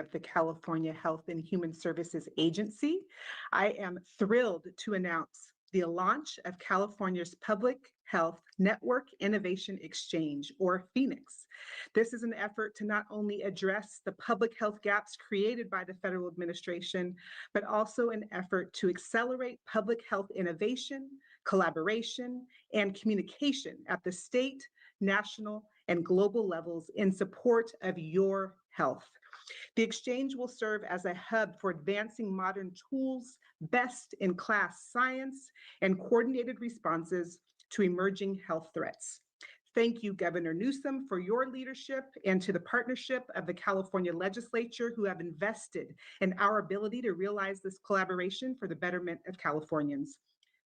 of the California Health and Human Services Agency, I am thrilled to announce the launch of California's Public Health Network Innovation Exchange, or Phoenix. This is an effort to not only address the public health gaps created by the federal administration, but also an effort to accelerate public health innovation, collaboration, and communication at the state, national, and global levels in support of your health. The exchange will serve as a hub for advancing modern tools, best-in-class science, and coordinated responses to emerging health threats. Thank you, Governor Newsom, for your leadership, and to the partnership of the California legislature who have invested in our ability to realize this collaboration for the betterment of Californians.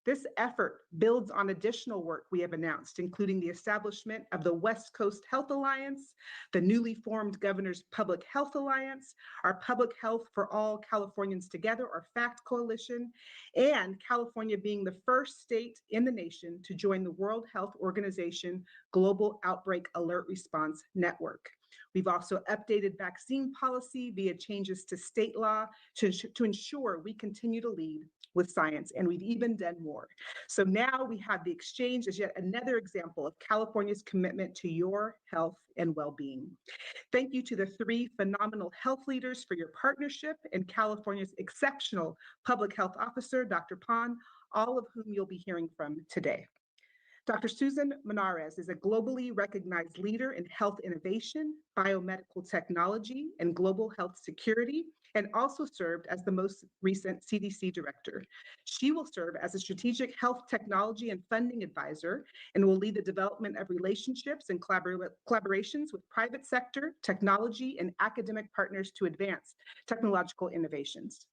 This effort builds on additional work we have announced, including the establishment of the West Coast Health Alliance, the newly formed Governor's Public Health Alliance, our Public Health for All Californians Together, or FACT Coalition, and California being the first state in the nation to join the World Health Organization Global Outbreak Alert Response Network. We've also updated vaccine policy via changes to state law to ensure we continue to lead with science, and we've even done more. So now we have the exchange as yet another example of California's commitment to your health and well-being. Thank you to the three phenomenal health leaders for your partnership, and California's exceptional public health officer, Dr. Pan, all of whom you'll be hearing from today. Dr. Susan Menares is a globally recognized leader in health innovation, biomedical technology, and global health security, and also served as the most recent CDC director. She will serve as a strategic health technology and funding advisor, and will lead the development of relationships and collaborations with private sector, technology, and academic partners to advance technological innovations.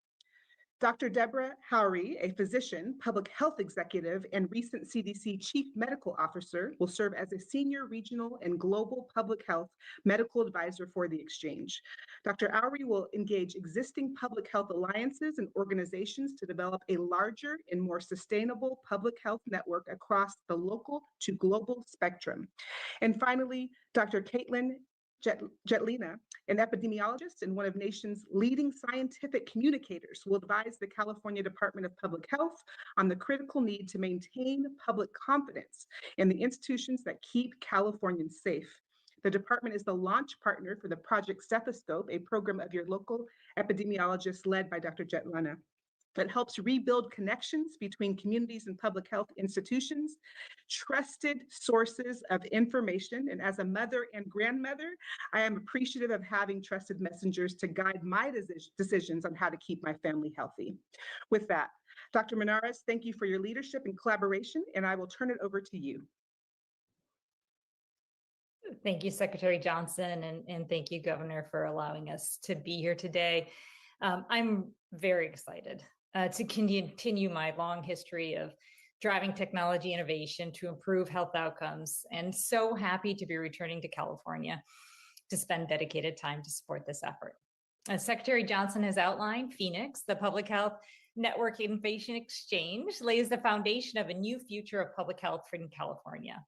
Dr. Deborah Howry, a physician, public health executive, and recent CDC Chief Medical Officer, will serve as a senior regional and global public health medical advisor for the exchange. Dr. Howry will engage existing public health alliances and organizations to develop a larger and more sustainable public health network across the local to global spectrum. And finally, Dr. Caitlin Jetlina, an epidemiologist and one of nation's leading scientific communicators, will advise the California Department of Public Health on the critical need to maintain public confidence in the institutions that keep Californians safe. The department is the launch partner for the Project Stethoscope, a program of your local epidemiologist led by Dr. Jetlina, that helps rebuild connections between communities and public health institutions, trusted sources of information. And as a mother and grandmother, I am appreciative of having trusted messengers to guide my decisions on how to keep my family healthy. With that, Dr. Menares, thank you for your leadership and collaboration, and I will turn it over to you. Thank you, Secretary Johnson, and thank you, Governor, for allowing us to be here today. I'm very excited to continue my long history of driving technology innovation to improve health outcomes, and so happy to be returning to California to spend dedicated time to support this effort. As Secretary Johnson has outlined, Phoenix, the Public Health Network Innovation Exchange, lays the foundation of a new future of public health in California.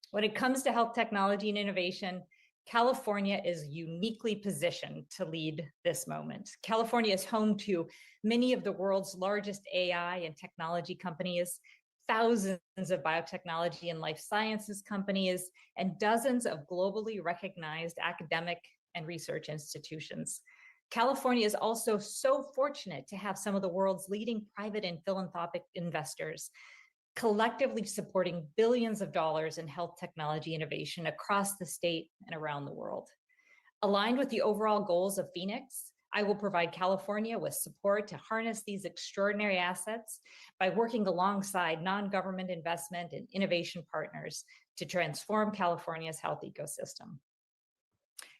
When it comes to health technology and innovation, California is uniquely positioned to lead this moment. California is home to many of the world's largest AI and technology companies, thousands of biotechnology and life sciences companies, and dozens of globally recognized academic and research institutions. California is also so fortunate to have some of the world's leading private and philanthropic investors, collectively supporting billions of dollars in health technology innovation across the state and around the world. Aligned with the overall goals of Phoenix, I will provide California with support to harness these extraordinary assets by working alongside non-government investment and innovation partners to transform California's health ecosystem.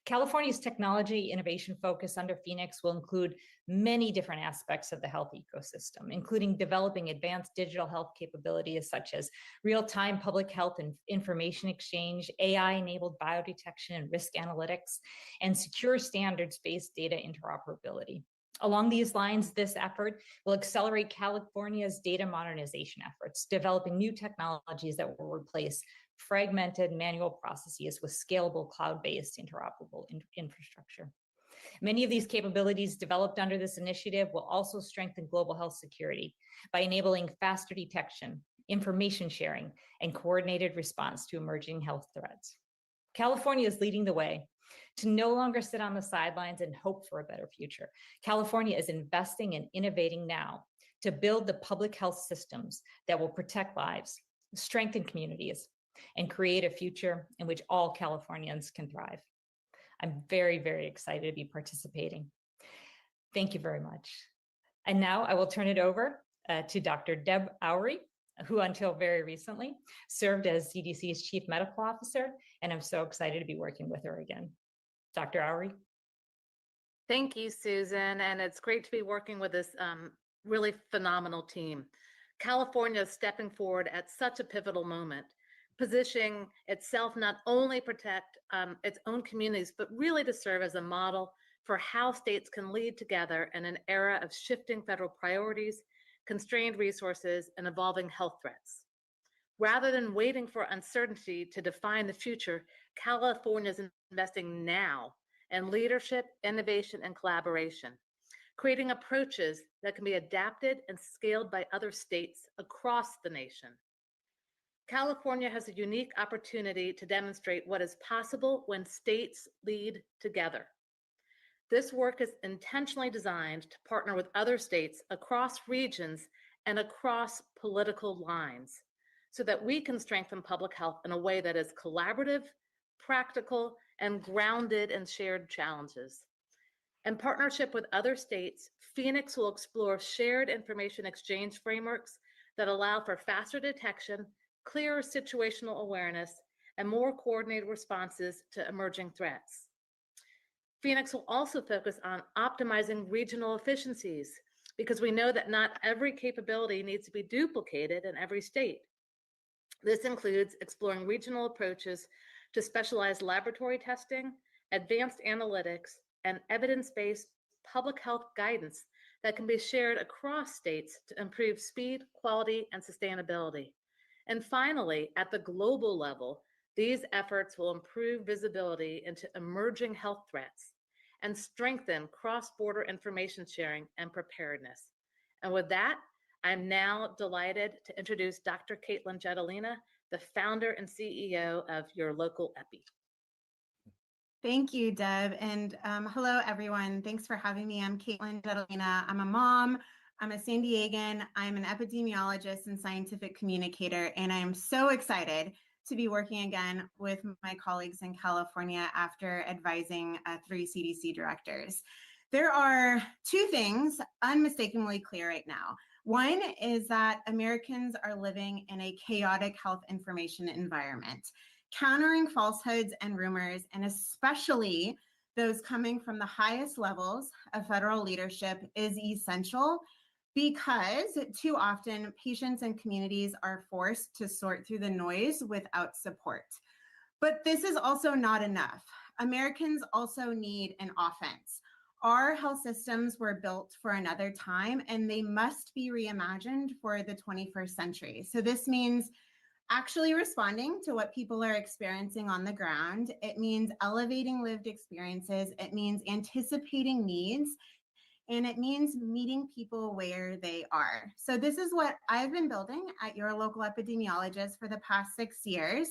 California's technology innovation focus under Phoenix will include many different aspects of the health ecosystem, including developing advanced digital health capabilities such as real-time public health and information exchange, AI-enabled biodetection and risk analytics, and secure standards-based data interoperability. Along these lines, this effort will accelerate California's data modernization efforts, developing new technologies that will replace fragmented manual processes with scalable cloud-based interoperable infrastructure. Many of these capabilities developed under this initiative will also strengthen global health security by enabling faster detection, information sharing, and coordinated response to emerging health threats. California is leading the way to no longer sit on the sidelines and hope for a better future. California is investing and innovating now to build the public health systems that will protect lives, strengthen communities, and create a future in which all Californians can thrive. I'm very, very excited to be participating. Thank you very much. And now I will turn it over to Dr. Deb Oury, who until very recently served as CDC's Chief Medical Officer, and I'm so excited to be working with her again. Dr. Oury. Thank you, Susan, and it's great to be working with this really phenomenal team. California is stepping forward at such a pivotal moment, positioning itself not only protect its own communities, but really to serve as a model for how states can lead together in an era of shifting federal priorities, constrained resources, and evolving health threats. Rather than waiting for uncertainty to define the future, California is investing now in leadership, innovation, and collaboration, creating approaches that can be adapted and scaled by other states across the nation. California has a unique opportunity to demonstrate what is possible when states lead together. This work is intentionally designed to partner with other states across regions and across political lines so that we can strengthen public health in a way that is collaborative, practical, and grounded in shared challenges. In partnership with other states, Phoenix will explore shared information exchange frameworks that allow for faster detection, clearer situational awareness, and more coordinated responses to emerging threats. Phoenix will also focus on optimizing regional efficiencies because we know that not every capability needs to be duplicated in every state. This includes exploring regional approaches to specialized laboratory testing, advanced analytics, and evidence-based public health guidance that can be shared across states to improve speed, quality, and sustainability. And finally, at the global level, these efforts will improve visibility into emerging health threats and strengthen cross-border information sharing and preparedness. And with that, I'm now delighted to introduce Dr. Caitlin Jetelina, the founder and CEO of Your Local Epi. Thank you, Deb. And hello, everyone. Thanks for having me. I'm Caitlin Jetelina. I'm a mom. I'm a San Diegan. I'm an epidemiologist and scientific communicator, and I am so excited to be working again with my colleagues in California after advising 3 CDC directors. There are 2 things unmistakably clear right now. One is that Americans are living in a chaotic health information environment. Countering falsehoods and rumors, and especially those coming from the highest levels of federal leadership, is essential because too often patients and communities are forced to sort through the noise without support. But this is also not enough. Americans also need an offense. Our health systems were built for another time, and they must be reimagined for the 21st century. So this means actually responding to what people are experiencing on the ground. It means elevating lived experiences. It means anticipating needs. And it means meeting people where they are. So this is what I've been building at Your Local Epidemiologist for the past 6 years,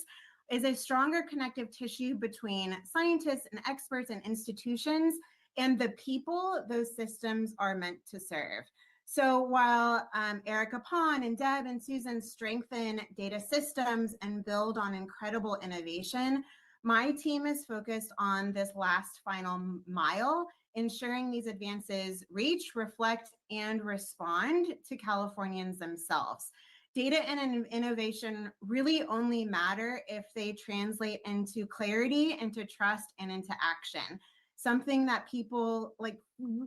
is a stronger connective tissue between scientists and experts and institutions and the people those systems are meant to serve. So while Erica Pond and Deb and Susan strengthen data systems and build on incredible innovation, my team is focused on this last final mile, ensuring these advances reach, reflect, and respond to Californians themselves. Data and innovation really only matter if they translate into clarity, into trust, and into action. Something that people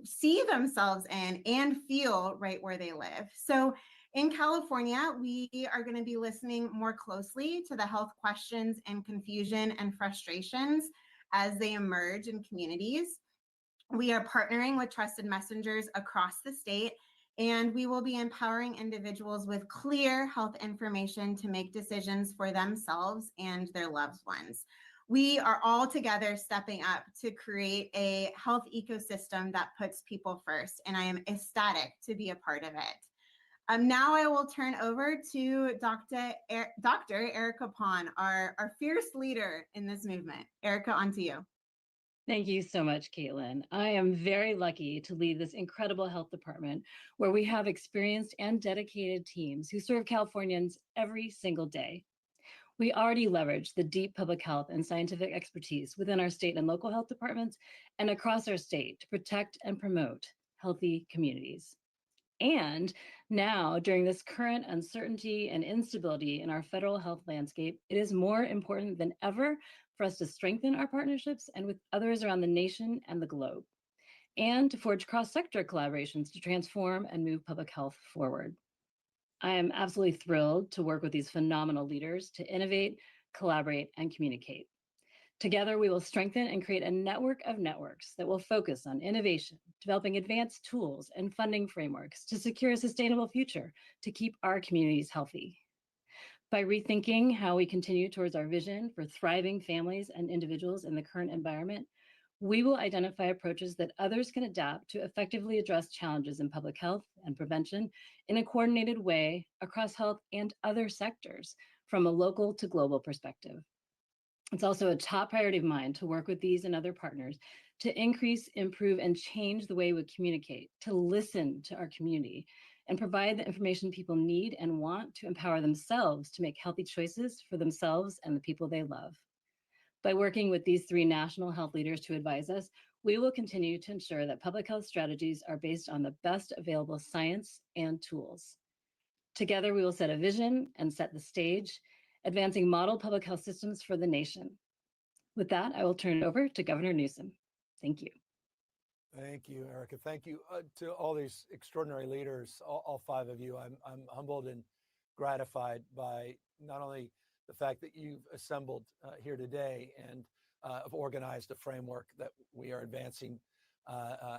see themselves in and feel right where they live. So in California, we are going to be listening more closely to the health questions and confusion and frustrations as they emerge in communities. We are partnering with trusted messengers across the state, and we will be empowering individuals with clear health information to make decisions for themselves and their loved ones. We are all together stepping up to create a health ecosystem that puts people first, and I am ecstatic to be a part of it. Now I will turn over to Dr. Erica Pon, our fierce leader in this movement. Erica, on to you. Thank you so much, Caitlin. I am very lucky to lead this incredible health department where we have experienced and dedicated teams who serve Californians every single day. We already leverage the deep public health and scientific expertise within our state and local health departments and across our state to protect and promote healthy communities. And now, during this current uncertainty and instability in our federal health landscape, it is more important than ever for us to strengthen our partnerships and with others around the nation and the globe, and to forge cross-sector collaborations to transform and move public health forward. I am absolutely thrilled to work with these phenomenal leaders to innovate, collaborate, and communicate. Together, we will strengthen and create a network of networks that will focus on innovation, developing advanced tools and funding frameworks to secure a sustainable future to keep our communities healthy. By rethinking how we continue towards our vision for thriving families and individuals in the current environment, we will identify approaches that others can adapt to effectively address challenges in public health and prevention in a coordinated way across health and other sectors from a local to global perspective. It's also a top priority of mine to work with these and other partners to increase, improve, and change the way we communicate, to listen to our community, and provide the information people need and want to empower themselves to make healthy choices for themselves and the people they love. By working with these three national health leaders to advise us, we will continue to ensure that public health strategies are based on the best available science and tools. Together, we will set a vision and set the stage, advancing model public health systems for the nation. With that, I will turn it over to Governor Newsom. Thank you. Thank you, Erica. Thank you to all these extraordinary leaders, all five of you. I'm humbled and gratified by not only the fact that you've assembled here today and have organized a framework that we are advancing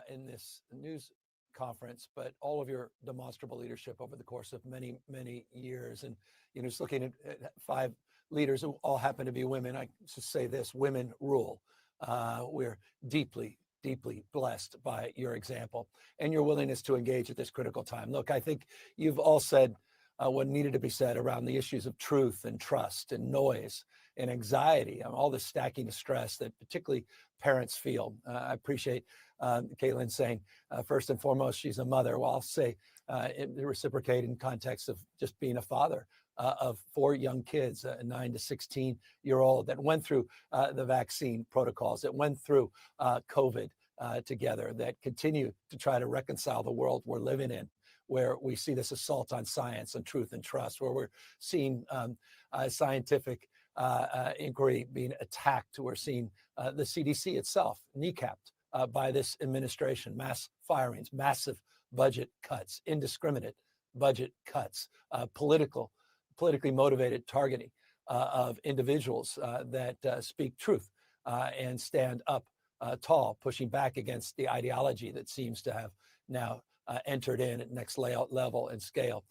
in this news conference, but all of your demonstrable leadership over the course of many, many years. And, you know, just looking at five leaders who all happen to be women, I just say this: women rule. We're deeply, deeply blessed by your example and your willingness to engage at this critical time. Look, I think you've all said what needed to be said around the issues of truth and trust and noise and anxiety and all the stacking of stress that particularly parents feel. I appreciate Caitlin saying, first and foremost, she's a mother. Well, I'll say reciprocate in context of just being a father of four young kids, a 9 to 16-year-old that went through the vaccine protocols, that went through COVID together, that continue to try to reconcile the world we're living in, where we see this assault on science and truth and trust, where we're seeing scientific inquiry being attacked. We're seeing the CDC itself kneecapped by this administration, mass firings, massive budget cuts, indiscriminate budget cuts, politically motivated targeting of individuals that speak truth and stand up tall, pushing back against the ideology that seems to have now entered in at next level and scale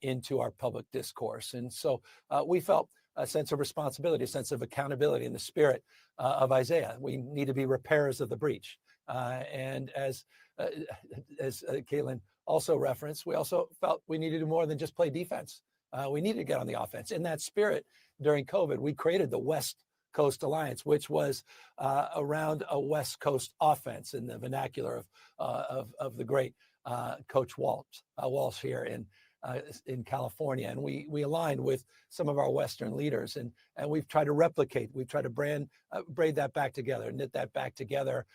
into our public discourse. And so we felt a sense of responsibility, a sense of accountability in the spirit of Isaiah. We need to be repairers of the breach. And as Caitlin also referenced, we also felt we needed to do more than just play defense. We needed to get on the offense. In that spirit, during COVID, we created the West Coast Alliance, which was around a West Coast offense in the vernacular of the great Coach Walsh here in California. And we aligned with some of our Western leaders, and we've tried to replicate, we've tried to braid that back together, knit that back together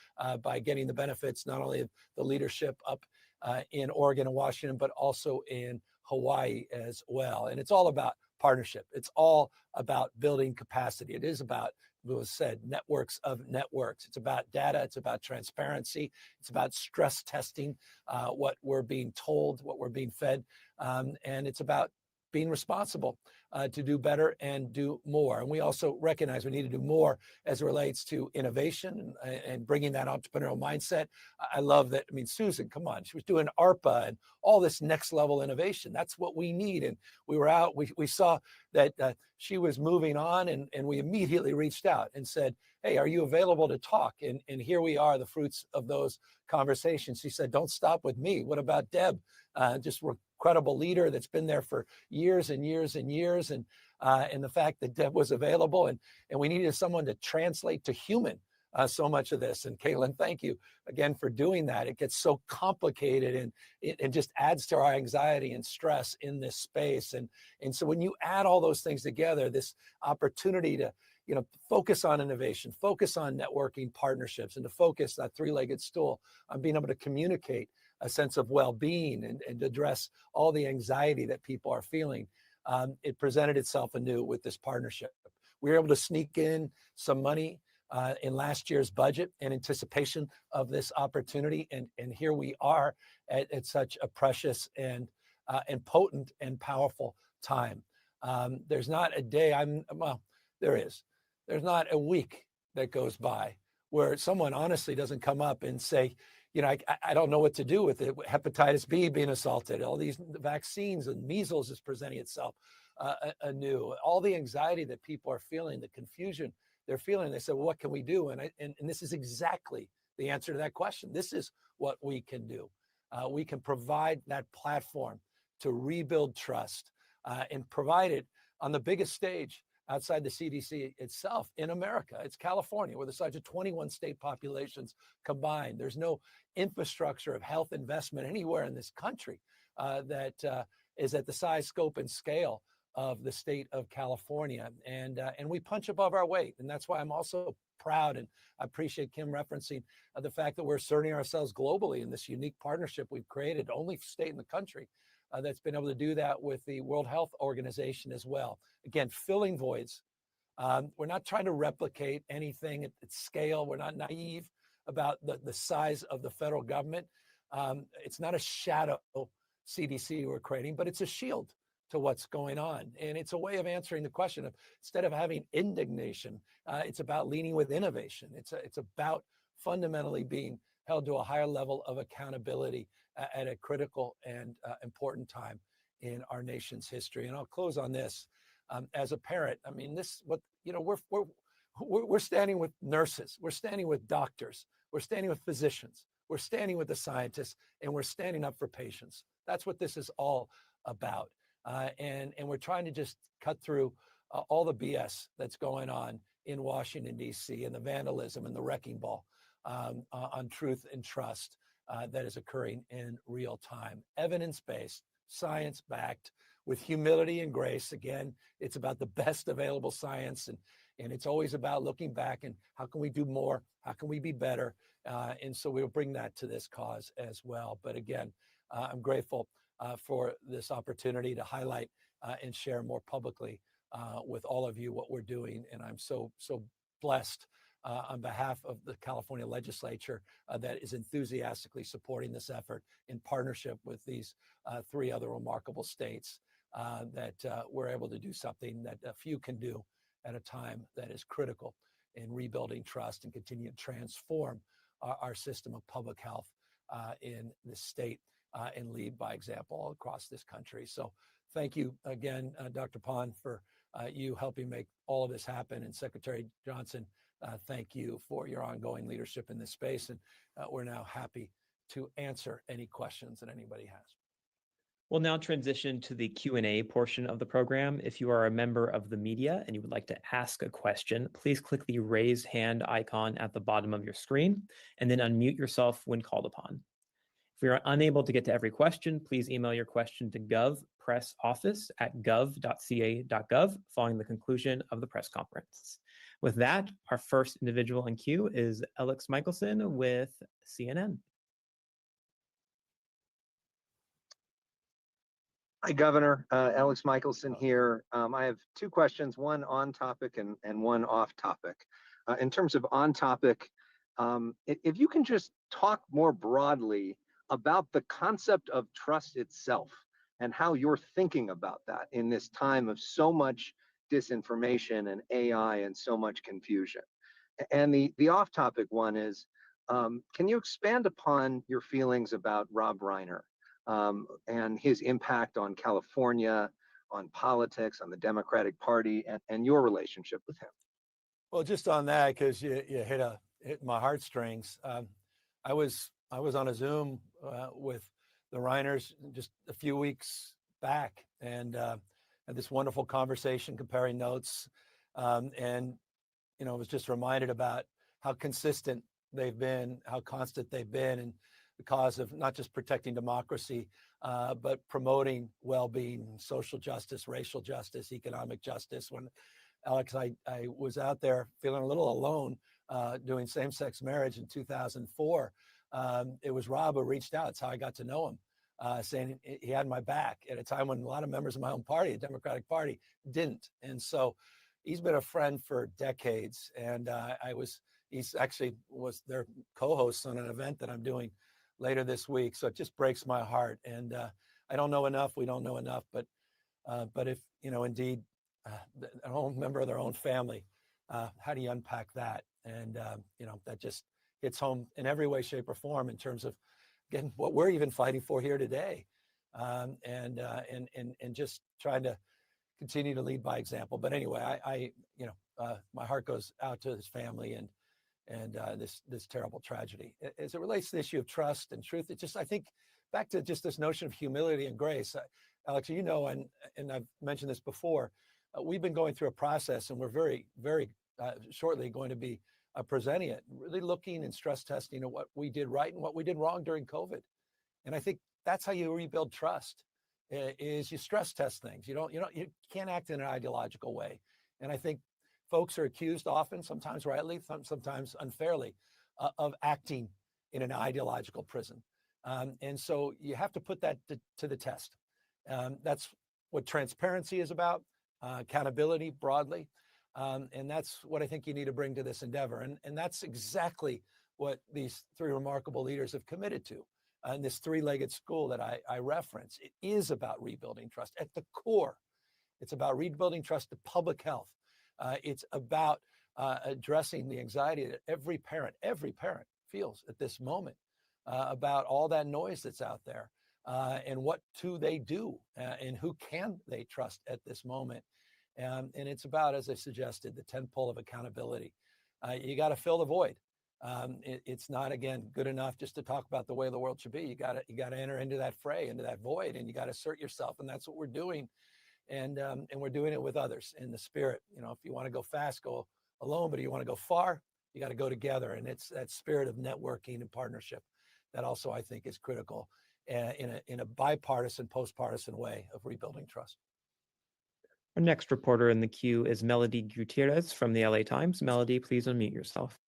by getting the benefits, not only of the leadership up in Oregon and Washington, but also in Hawaii as well. And it's all about partnership. It's all about building capacity. It is about, it was said, networks of networks. It's about data. It's about transparency. It's about stress testing what we're being told, what we're being fed. And it's about being responsible to do better and do more. And we also recognize we need to do more as it relates to innovation and bringing that entrepreneurial mindset. I love that. I mean, Susan, come on, she was doing ARPA and all this next level innovation. That's what we need. And we were out, we saw that she was moving on, and we immediately reached out and said, hey, are you available to talk? And here we are, the fruits of those conversations. She said, don't stop with me. What about Deb? Just incredible leader that's been there for years and years and years. And the fact that Deb was available, and we needed someone to translate to human so much of this. And Caitlin, thank you again for doing that. It gets so complicated, and it just adds to our anxiety and stress in this space. And so when you add all those things together, this opportunity to focus on innovation, focus on networking partnerships, and to focus that three-legged stool on being able to communicate a sense of well-being and address all the anxiety that people are feeling. It presented itself anew with this partnership. We were able to sneak in some money in last year's budget in anticipation of this opportunity. And here we are at such a precious and potent and powerful time. There's not a day there's not a week that goes by where someone honestly doesn't come up and say, I don't know what to do with it. Hepatitis B being assaulted, all these vaccines, and measles is presenting itself anew. All the anxiety that people are feeling, the confusion they're feeling. They said, well, what can we do? And this is exactly the answer to that question. This is what we can do. We can provide that platform to rebuild trust and provide it on the biggest stage outside the CDC itself in America. It's California, where the size of 21 state populations combined. There's no infrastructure of health investment anywhere in this country that is at the size, scope, and scale of the state of California. And we punch above our weight. And that's why I'm also proud, and I appreciate Kim referencing the fact that we're asserting ourselves globally in this unique partnership we've created, only state in the country that's been able to do that with the World Health Organization as well. Again, filling voids. We're not trying to replicate anything at scale. We're not naive about the size of the federal government. It's not a shadow CDC we're creating, but it's a shield to what's going on. And it's a way of answering the question of, instead of having indignation, it's about leading with innovation. It's about fundamentally being held to a higher level of accountability at a critical and important time in our nation's history. And I'll close on this. As a parent, I mean, we're standing with nurses, we're standing with doctors, we're standing with physicians, we're standing with the scientists, and we're standing up for patients. That's what this is all about. And we're trying to just cut through all the BS that's going on in Washington, D.C., and the vandalism and the wrecking ball on truth and trust that is occurring in real time. Evidence-based, science-backed, with humility and grace. Again, it's about the best available science, and it's always about looking back and how can we do more? How can we be better? And so we'll bring that to this cause as well. But again, I'm grateful for this opportunity to highlight and share more publicly with all of you what we're doing. And I'm so blessed on behalf of the California legislature that is enthusiastically supporting this effort in partnership with these three other remarkable states that we're able to do something that a few can do at a time that is critical in rebuilding trust and continue to transform our system of public health in this state and lead by example all across this country. So thank you again, Dr. Pond, for you helping make all of this happen. And Secretary Johnson, thank you for your ongoing leadership in this space. And we're now happy to answer any questions that anybody has. We'll now transition to the Q&A portion of the program. If you are a member of the media and you would like to ask a question, please click the raise hand icon at the bottom of your screen and then unmute yourself when called upon. If we are unable to get to every question, please email your question to govpressoffice@gov.ca.gov following the conclusion of the press conference. With that, our first individual in queue is Alex Michelson with CNN. Hi, Governor. Alex Michelson here. I have two questions, one on topic and one off topic. In terms of on topic, if you can just talk more broadly about the concept of trust itself. and how you're thinking about that in this time of so much disinformation and AI and so much confusion. And the off-topic one is, can you expand upon your feelings about Rob Reiner and his impact on California, on politics, on the Democratic Party, and your relationship with him? Well, just on that, because you hit my heartstrings. I was on a Zoom with the Reiners just a few weeks back, and had this wonderful conversation comparing notes, and was just reminded about how consistent they've been, how constant they've been, in the cause of not just protecting democracy, but promoting well-being, social justice, racial justice, economic justice. When Alex, I was out there feeling a little alone doing same-sex marriage in 2004. It was Rob who reached out. It's how I got to know him, saying he had my back at a time when a lot of members of my own party, the Democratic Party, didn't. And so he's been a friend for decades. And he's actually was their co-host on an event that I'm doing later this week. So it just breaks my heart. And I don't know enough. We don't know enough. But if, indeed, an own member of their own family, how do you unpack that? And, that just hits home in every way, shape, or form in terms of, again, what we're even fighting for here today. And just trying to continue to lead by example. But anyway, my heart goes out to his family and this terrible tragedy. As it relates to the issue of trust and truth, it just, I think, back to just this notion of humility and grace. Alex, and I've mentioned this before, we've been going through a process, and we're very, very shortly going to be presenting it, really looking and stress testing at what we did right and what we did wrong during COVID. And I think that's how you rebuild trust, is you stress test things. You can't act in an ideological way. And I think folks are accused often, sometimes rightly, sometimes unfairly, of acting in an ideological prison. And so you have to put that to the test. That's what transparency is about, accountability broadly. And that's what I think you need to bring to this endeavor. And that's exactly what these three remarkable leaders have committed to. And this three-legged stool that I reference, it is about rebuilding trust. At the core, it's about rebuilding trust to public health. It's about addressing the anxiety that every parent feels at this moment about all that noise that's out there, and what they do, and who can they trust at this moment. And it's about, as I suggested, the 10 pole of accountability. You got to fill the void. It's not, again, good enough just to talk about the way the world should be. You got to enter into that fray, into that void, and you got to assert yourself. And that's what we're doing. And we're doing it with others in the spirit. If you want to go fast, go alone, but if you want to go far, you got to go together. And it's that spirit of networking and partnership that also, I think, is critical in a bipartisan, post-partisan way of rebuilding trust. Our next reporter in the queue is Melody Gutierrez from the LA Times. Melody, please unmute yourself.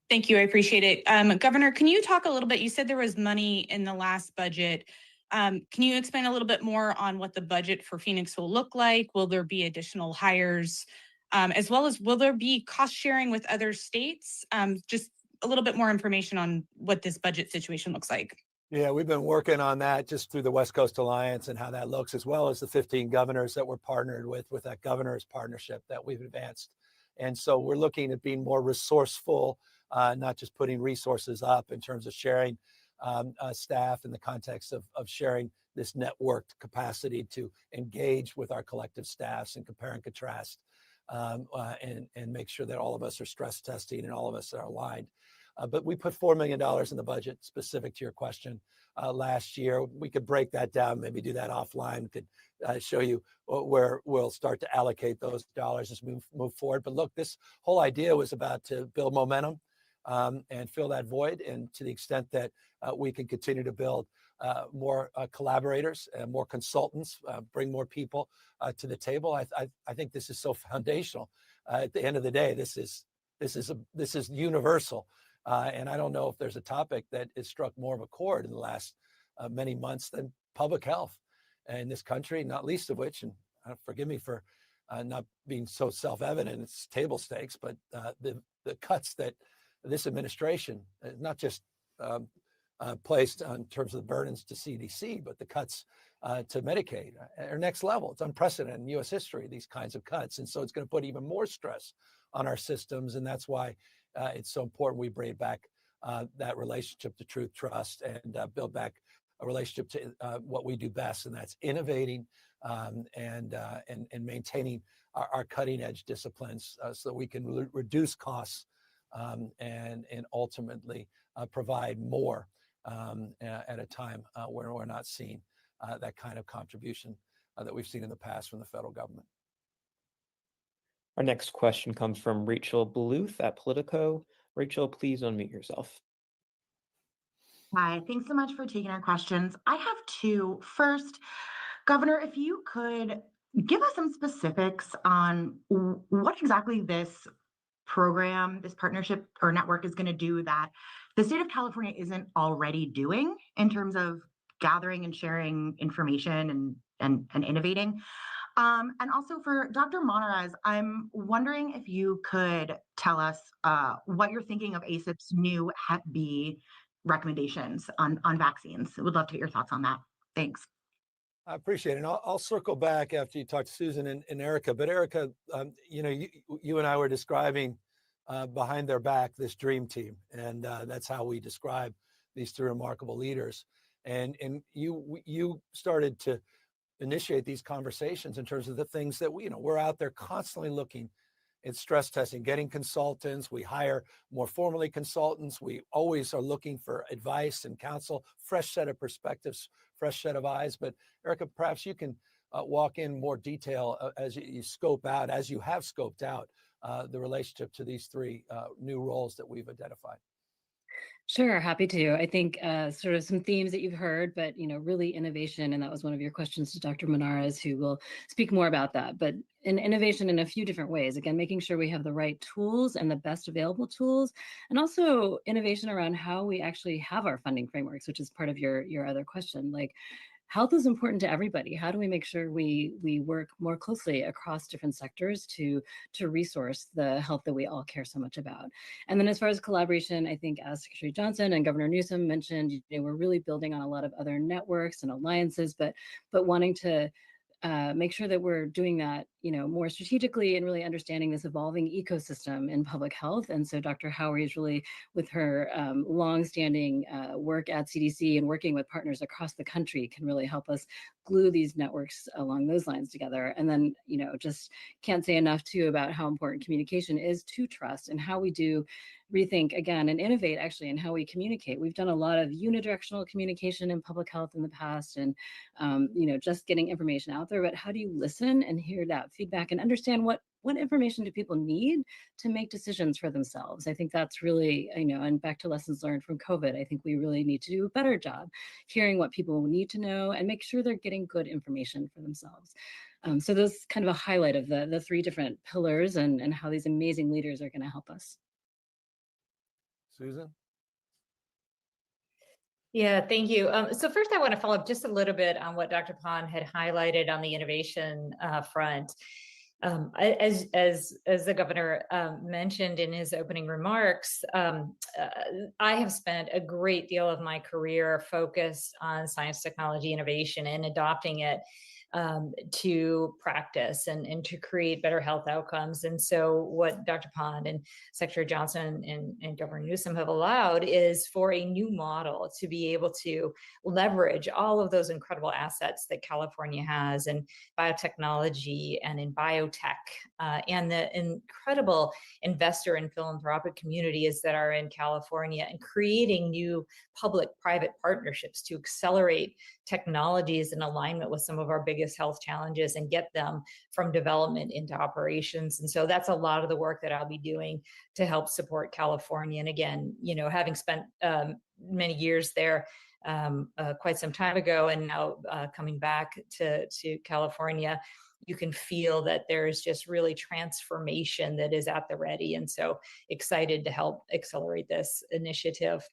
Thank you. I appreciate it. Governor, can you talk a little bit? You said there was money in the last budget. Can you explain a little bit more on what the budget for Phoenix will look like? Will there be additional hires? As well as, will there be cost sharing with other states? Just a little bit more information on what this budget situation looks like. Yeah, we've been working on that just through the West Coast Alliance and how that looks, as well as the 15 governors that we're partnered with that governor's partnership that we've advanced. And so we're looking at being more resourceful, not just putting resources up in terms of sharing staff in the context of sharing this networked capacity to engage with our collective staffs and compare and contrast, and make sure that all of us are stress testing and all of us are aligned. But we put $4 million in the budget, specific to your question, last year. We could break that down, maybe do that offline. We could show you where we'll start to allocate those dollars as we move forward. But look, this whole idea was about to build momentum and fill that void. And to the extent that we can continue to build more collaborators and more consultants, bring more people to the table, I think this is so foundational. At the end of the day, this is universal. And I don't know if there's a topic that has struck more of a chord in the last many months than public health in this country, not least of which, and forgive me for not being so self-evident, it's table stakes, but the cuts that this administration, not just placed on terms of the burdens to CDC, but the cuts to Medicaid, or next level. It's unprecedented in U.S. history, these kinds of cuts. And so it's going to put even more stress on our systems. And that's why it's so important we bring back that relationship to truth, trust, and build back a relationship to what we do best, and that's innovating and maintaining our cutting edge disciplines so that we can reduce costs and ultimately provide more at a time where we're not seeing that kind of contribution that we've seen in the past from the federal government. Our next question comes from Rachel Bluth at Politico. Rachel, please unmute yourself. Hi, thanks so much for taking our questions. I have two. First, Governor, if you could give us some specifics on what exactly this program, this partnership or network is going to do that the state of California isn't already doing in terms of gathering and sharing information and innovating. And also for Dr. Monarez, I'm wondering if you could tell us what you're thinking of ACIP's new Hep B recommendations on vaccines. I would love to get your thoughts on that. Thanks. I appreciate it. And I'll circle back after you talk to Susan and Erica. But Erica, you and I were describing behind their back this dream team, and that's how we describe these three remarkable leaders. And you started to initiate these conversations in terms of the things that we're out there constantly looking at stress testing, getting consultants. We hire more formally consultants. We always are looking for advice and counsel, fresh set of perspectives, fresh set of eyes. But Erica, perhaps you can walk in more detail as you scope out, as you have scoped out the relationship to these three new roles that we've identified. Sure, happy to. I think sort of some themes that you've heard, but really innovation, and that was one of your questions to Dr. Monarez, who will speak more about that. But in innovation in a few different ways, again, making sure we have the right tools and the best available tools, and also innovation around how we actually have our funding frameworks, which is part of your other question. Like, health is important to everybody. How do we make sure we work more closely across different sectors to resource the health that we all care so much about? And then as far as collaboration, I think as Secretary Johnson and Governor Newsom mentioned, we're really building on a lot of other networks and alliances, but wanting to make sure that we're doing that, more strategically and really understanding this evolving ecosystem in public health. And so Dr. Howery is really, with her longstanding work at CDC and working with partners across the country, can really help us glue these networks along those lines together. And then, just can't say enough too about how important communication is to trust and how we do rethink again and innovate actually in how we communicate. We've done a lot of unidirectional communication in public health in the past, and just getting information out there. But how do you listen and hear that feedback and understand what information do people need to make decisions for themselves? I think that's really, and back to lessons learned from COVID, I think we really need to do a better job hearing what people need to know and make sure they're getting good information for themselves. So those kind of a highlight of the three different pillars and how these amazing leaders are going to help us. Susan? Yeah, thank you. So first I want to follow up just a little bit on what Dr. Pond had highlighted on the innovation front. As the governor mentioned in his opening remarks, I have spent a great deal of my career focused on science, technology, innovation, and adopting it to practice and to create better health outcomes. And so what Dr. Pond and Secretary Johnson and Governor Newsom have allowed is for a new model to be able to leverage all of those incredible assets that California has in biotechnology and in biotech and the incredible investor and philanthropic communities that are in California, and creating new public-private partnerships to accelerate technologies in alignment with some of our biggest health challenges and get them from development into operations. And so that's a lot of the work that I'll be doing to help support California. And again, having spent many years there quite some time ago, and now coming back to California, you can feel that there's just really transformation that is at the ready. And so excited to help accelerate this initiative.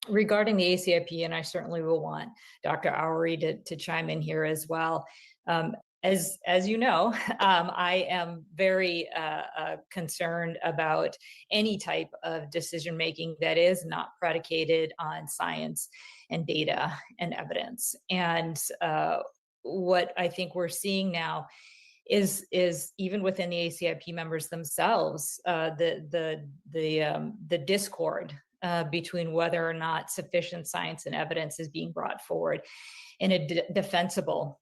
Regarding the ACIP, and I certainly will want Dr. Howery to chime in here as well. as you know, I am very concerned about any type of decision making that is not predicated on science and data and evidence. And what I think we're seeing now is even within the ACIP members themselves, the discord between whether or not sufficient science and evidence is being brought forward in a defensible,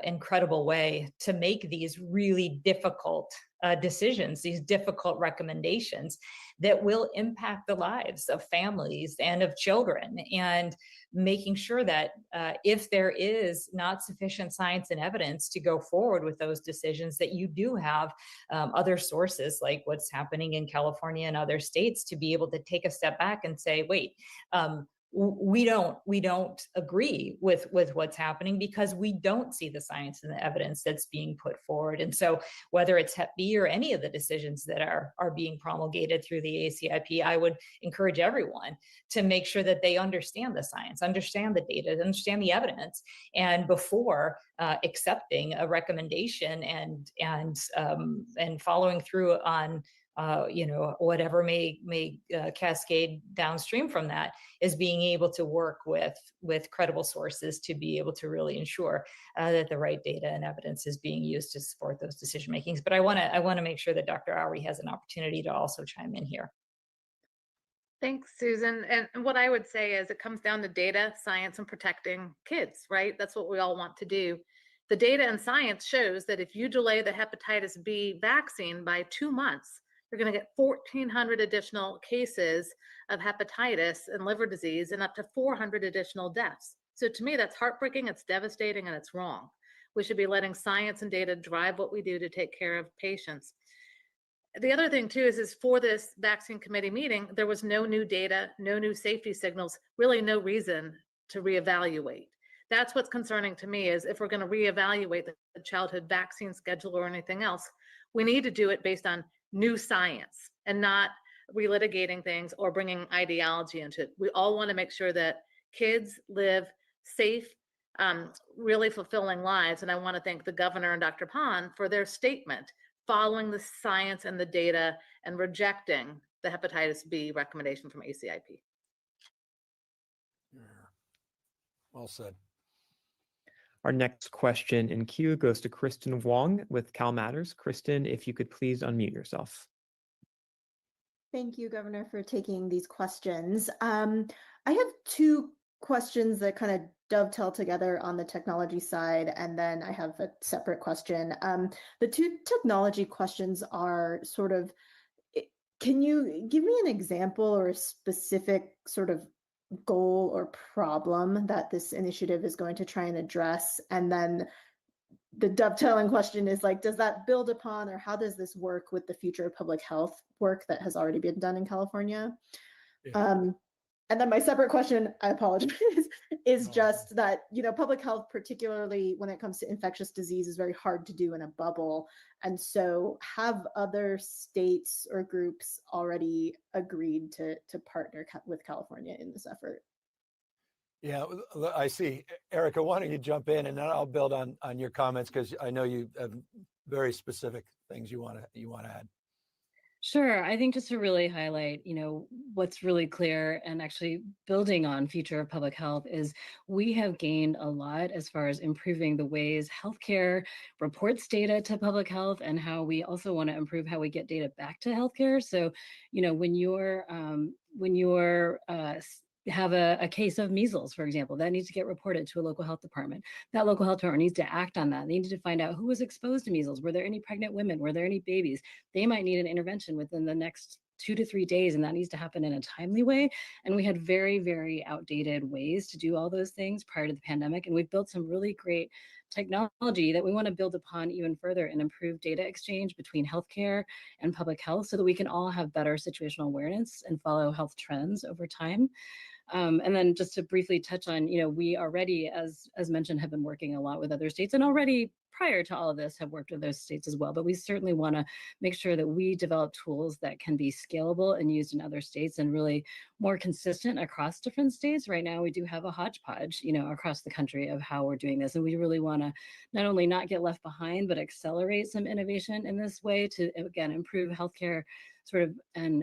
incredible way to make these really difficult decisions, these difficult recommendations that will impact the lives of families and of children, and making sure that if there is not sufficient science and evidence to go forward with those decisions, that you do have other sources like what's happening in California and other states to be able to take a step back and say, wait, we don't agree with what's happening because we don't see the science and the evidence that's being put forward. And so whether it's Hep B or any of the decisions that are being promulgated through the ACIP, I would encourage everyone to make sure that they understand the science, understand the data, understand the evidence, and before accepting a recommendation and following through on whatever may cascade downstream from that, is being able to work with credible sources to be able to really ensure that the right data and evidence is being used to support those decision makings. But I want to make sure that Dr. Oury has an opportunity to also chime in here. Thanks, Susan. And what I would say is it comes down to data, science, and protecting kids, right? That's what we all want to do. The data and science shows that if you delay the hepatitis B vaccine by 2 months, you're going to get 1,400 additional cases of hepatitis and liver disease and up to 400 additional deaths. So to me, that's heartbreaking, it's devastating, and it's wrong. We should be letting science and data drive what we do to take care of patients. The other thing too is for this vaccine committee meeting, there was no new data, no new safety signals, really no reason to reevaluate. That's what's concerning to me, is if we're going to reevaluate the childhood vaccine schedule or anything else, we need to do it based on new science and not relitigating things or bringing ideology into it. We all want to make sure that kids live safe, really fulfilling lives. And I want to thank the governor and Dr. Pond for their statement, following the science and the data and rejecting the hepatitis B recommendation from ACIP. Well said. Our next question in queue goes to Kristen Wong with Cal Matters. Kristen, if you could please unmute yourself. Thank you, Governor, for taking these questions. I have two questions that kind of dovetail together on the technology side, and then I have a separate question. The two technology questions are sort of, can you give me an example or a specific sort of goal or problem that this initiative is going to try and address? And then the dovetailing question is, like, does that build upon, or how does this work with the future of public health work that has already been done in California? Yeah. And then my separate question, I apologize, is just that, public health, particularly when it comes to infectious disease, is very hard to do in a bubble. And so have other states or groups already agreed to partner with California in this effort? Yeah, I see. Erica, why don't you jump in, and then I'll build on your comments, because I know you have very specific things you want to add. Sure. I think just to really highlight, what's really clear, and actually building on future of public health, is we have gained a lot as far as improving the ways healthcare reports data to public health, and how we also want to improve how we get data back to healthcare. So, when you're have a case of measles, for example, that needs to get reported to a local health department. That local health department needs to act on that. They need to find out who was exposed to measles. Were there any pregnant women? Were there any babies? They might need an intervention within the next 2 to 3 days, and that needs to happen in a timely way. And we had very, very outdated ways to do all those things prior to the pandemic. And we've built some really great technology that we want to build upon even further and improve data exchange between healthcare and public health, so that we can all have better situational awareness and follow health trends over time. And then just to briefly touch on, we already, as mentioned, have been working a lot with other states, and already prior to all of this have worked with those states as well. But we certainly want to make sure that we develop tools that can be scalable and used in other states and really more consistent across different states. Right now, we do have a hodgepodge, across the country of how we're doing this. And we really want to not only not get left behind, but accelerate some innovation in this way to, again, improve healthcare sort of and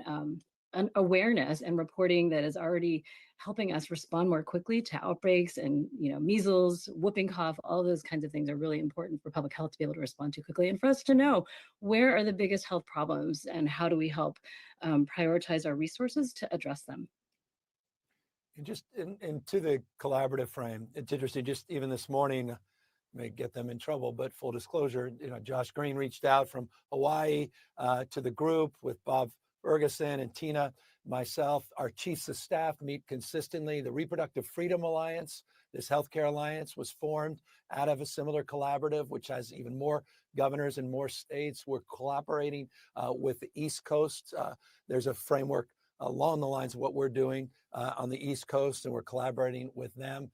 an awareness and reporting that is already helping us respond more quickly to outbreaks and measles, whooping cough. All those kinds of things are really important for public health to be able to respond to quickly, and for us to know where are the biggest health problems and how do we help prioritize our resources to address them. And just into the collaborative frame, it's interesting. Just even this morning, may get them in trouble, but full disclosure, Josh Green reached out from Hawaii to the group with Bob Ferguson and Tina, myself. Our chiefs of staff meet consistently. The Reproductive Freedom Alliance, this healthcare alliance, was formed out of a similar collaborative, which has even more governors in more states. We're collaborating with the East Coast. There's a framework along the lines of what we're doing on the East Coast, and we're collaborating with them.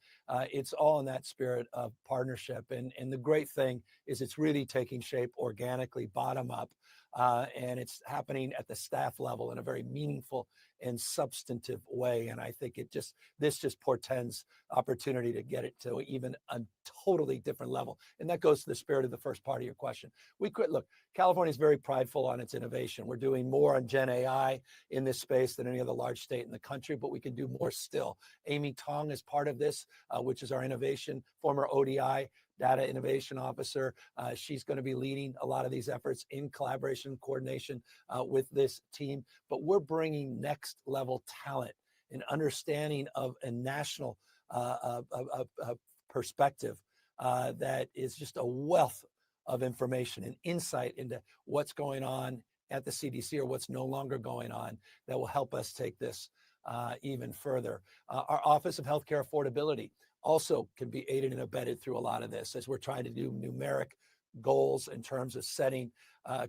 It's all in that spirit of partnership. And the great thing is it's really taking shape organically, bottom up. And it's happening at the staff level in a very meaningful and substantive way. And I think this just portends opportunity to get it to even a totally different level. And that goes to the spirit of the first part of your question. Look, California is very prideful on its innovation. We're doing more on Gen AI in this space than any other large state in the country, but we can do more still. Amy Tong is part of this, which is our innovation, former ODI Data Innovation Officer. She's going to be leading a lot of these efforts in collaboration, coordination with this team. But we're bringing next level talent and understanding of a national perspective that is just a wealth of information and insight into what's going on at the CDC or what's no longer going on that will help us take this even further. Our Office of Healthcare Affordability also can be aided and abetted through a lot of this as we're trying to do numeric goals in terms of setting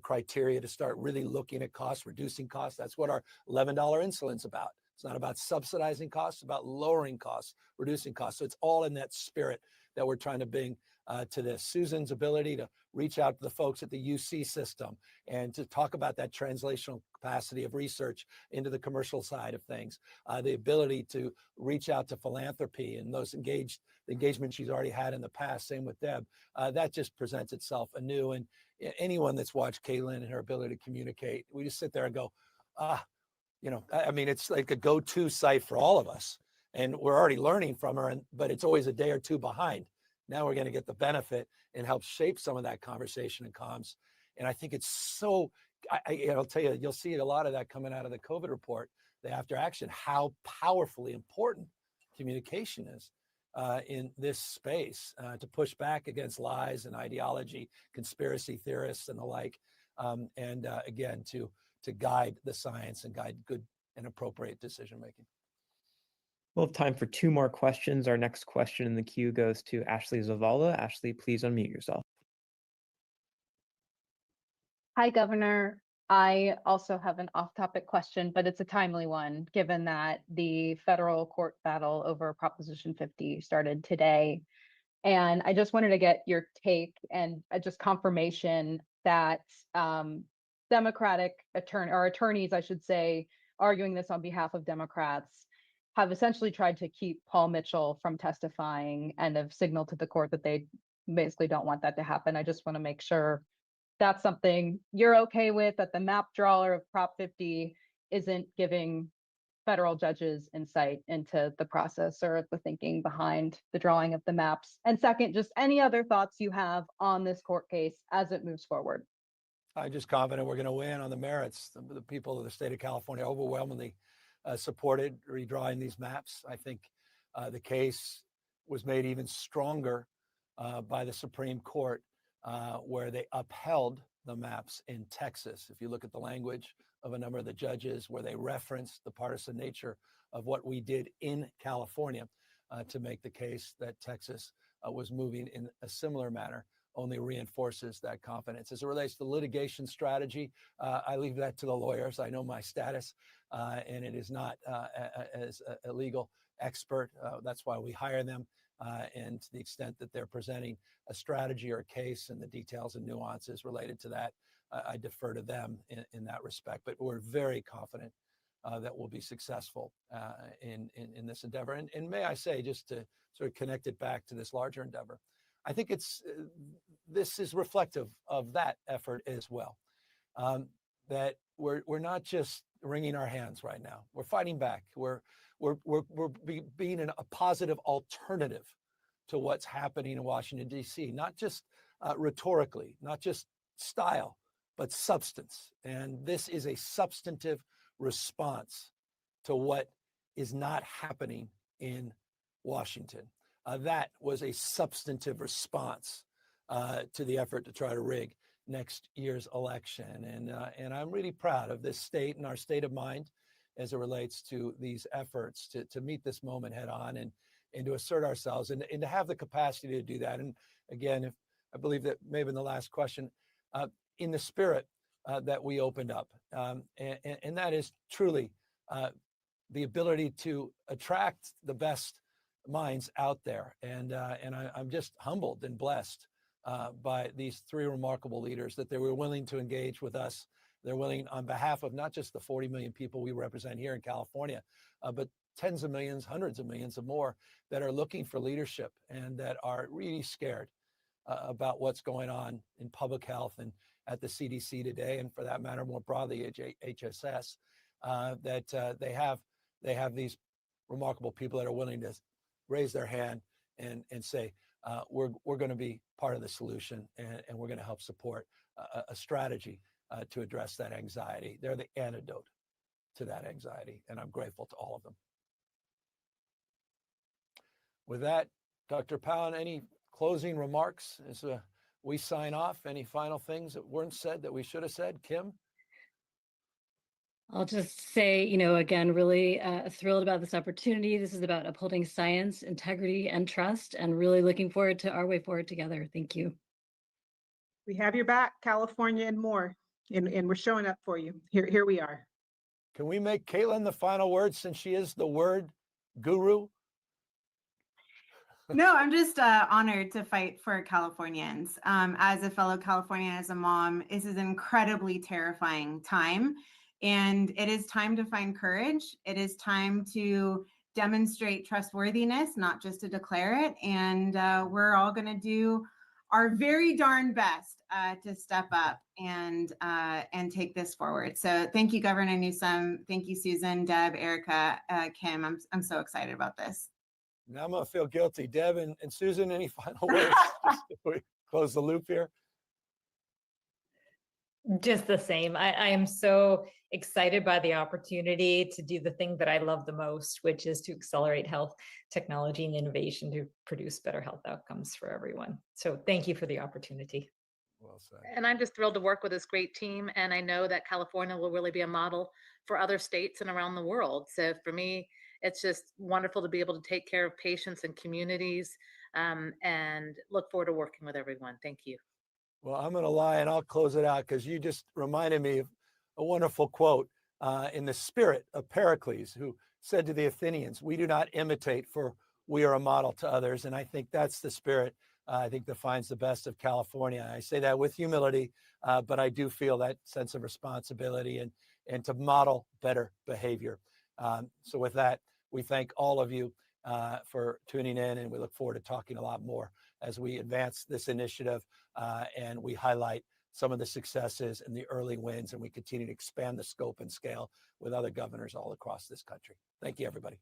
criteria to start really looking at costs, reducing costs. That's what our $11 insulin's about. It's not about subsidizing costs, it's about lowering costs, reducing costs. So it's all in that spirit that we're trying to bring to this. Susan's ability to reach out to the folks at the UC system and to talk about that translational capacity of research into the commercial side of things, the ability to reach out to philanthropy and those engagements she's already had in the past, same with Deb, that just presents itself anew. And anyone that's watched Caitlin and her ability to communicate, we just sit there and go, I mean, it's like a go-to site for all of us. And we're already learning from her, but it's always a day or two behind. Now we're going to get the benefit and help shape some of that conversation and comms. And I think it's so, I'll tell you, you'll see a lot of that coming out of the COVID report, the after action, how powerfully important communication is in this space to push back against lies and ideology, conspiracy theorists and the like. And again, to guide the science and guide good and appropriate decision making. We'll have time for 2 more questions. Our next question in the queue goes to Ashley Zavala. Ashley, please unmute yourself. Hi, Governor. I also have an off-topic question, but it's a timely one, given that the federal court battle over Proposition 50 started today. And I just wanted to get your take and just confirmation that Democratic attorneys, I should say, arguing this on behalf of Democrats, have essentially tried to keep Paul Mitchell from testifying and have signaled to the court that they basically don't want that to happen. I just want to make sure that's something you're okay with, that the map drawer of Prop 50 isn't giving federal judges insight into the process or the thinking behind the drawing of the maps. And second, just any other thoughts you have on this court case as it moves forward. I'm just confident we're going to win on the merits. The people of the state of California overwhelmingly supported redrawing these maps. I think the case was made even stronger by the Supreme Court, where they upheld the maps in Texas. If you look at the language of a number of the judges, where they referenced the partisan nature of what we did in California to make the case that Texas was moving in a similar manner, only reinforces that confidence. As it relates to litigation strategy, I leave that to the lawyers. I know my status, and it is not as illegal expert. That's why we hire them. And to the extent that they're presenting a strategy or a case and the details and nuances related to that, I defer to them in that respect. But we're very confident that we'll be successful in this endeavor. And may I say, just to sort of connect it back to this larger endeavor, I think this is reflective of that effort as well. That we're not just wringing our hands right now. We're fighting back. We're being a positive alternative to what's happening in Washington, D.C., not just rhetorically, not just style, but substance. And this is a substantive response to what is not happening in Washington. That was a substantive response to the effort to try to rig next year's election. And I'm really proud of this state and our state of mind as it relates to these efforts to meet this moment head on and to assert ourselves and to have the capacity to do that. And again, if I believe that maybe in the last question, in the spirit that we opened up, and that is truly the ability to attract the best minds out there. And I'm just humbled and blessed by these three remarkable leaders that they were willing to engage with us. They're willing on behalf of not just the 40 million people we represent here in California, but tens of millions, hundreds of millions of more that are looking for leadership and that are really scared about what's going on in public health and at the CDC today, and for that matter, more broadly at HSS, that they have these remarkable people that are willing to raise their hand and say, we're going to be part of the solution, and we're going to help support a strategy to address that anxiety. They're the antidote to that anxiety, and I'm grateful to all of them. With that, Dr. Pound, any closing remarks as we sign off? Any final things that weren't said that we should have said? Kim? I'll just say, again, really thrilled about this opportunity. This is about upholding science, integrity, and trust, and really looking forward to our way forward together. Thank you. We have your back, California, and more. And we're showing up for you. Here we are. Can we make Caitlin the final word since she is the word guru? No, I'm just honored to fight for Californians. As a fellow Californian, as a mom, this is an incredibly terrifying time. And it is time to find courage. It is time to demonstrate trustworthiness, not just to declare it. And we're all going to do our very darn best to step up and take this forward. So thank you, Governor Newsom. Thank you, Susan, Deb, Erica, Kim. I'm so excited about this. Now I'm going to feel guilty. Deb and Susan, any final words? Just before we close the loop here. Just the same. I am so excited by the opportunity to do the thing that I love the most, which is to accelerate health technology and innovation to produce better health outcomes for everyone. So thank you for the opportunity. Well said. And I'm just thrilled to work with this great team. And I know that California will really be a model for other states and around the world. So for me, it's just wonderful to be able to take care of patients and communities, and look forward to working with everyone. Thank you. Well, I'm going to lie and I'll close it out because you just reminded me of a wonderful quote in the spirit of Pericles, who said to the Athenians, "We do not imitate, for we are a model to others." And I think that's the spirit I think defines the best of California. I say that with humility, but I do feel that sense of responsibility and to model better behavior. So with that, we thank all of you for tuning in, and we look forward to talking a lot more as we advance this initiative and we highlight some of the successes and the early wins, and we continue to expand the scope and scale with other governors all across this country. Thank you, everybody.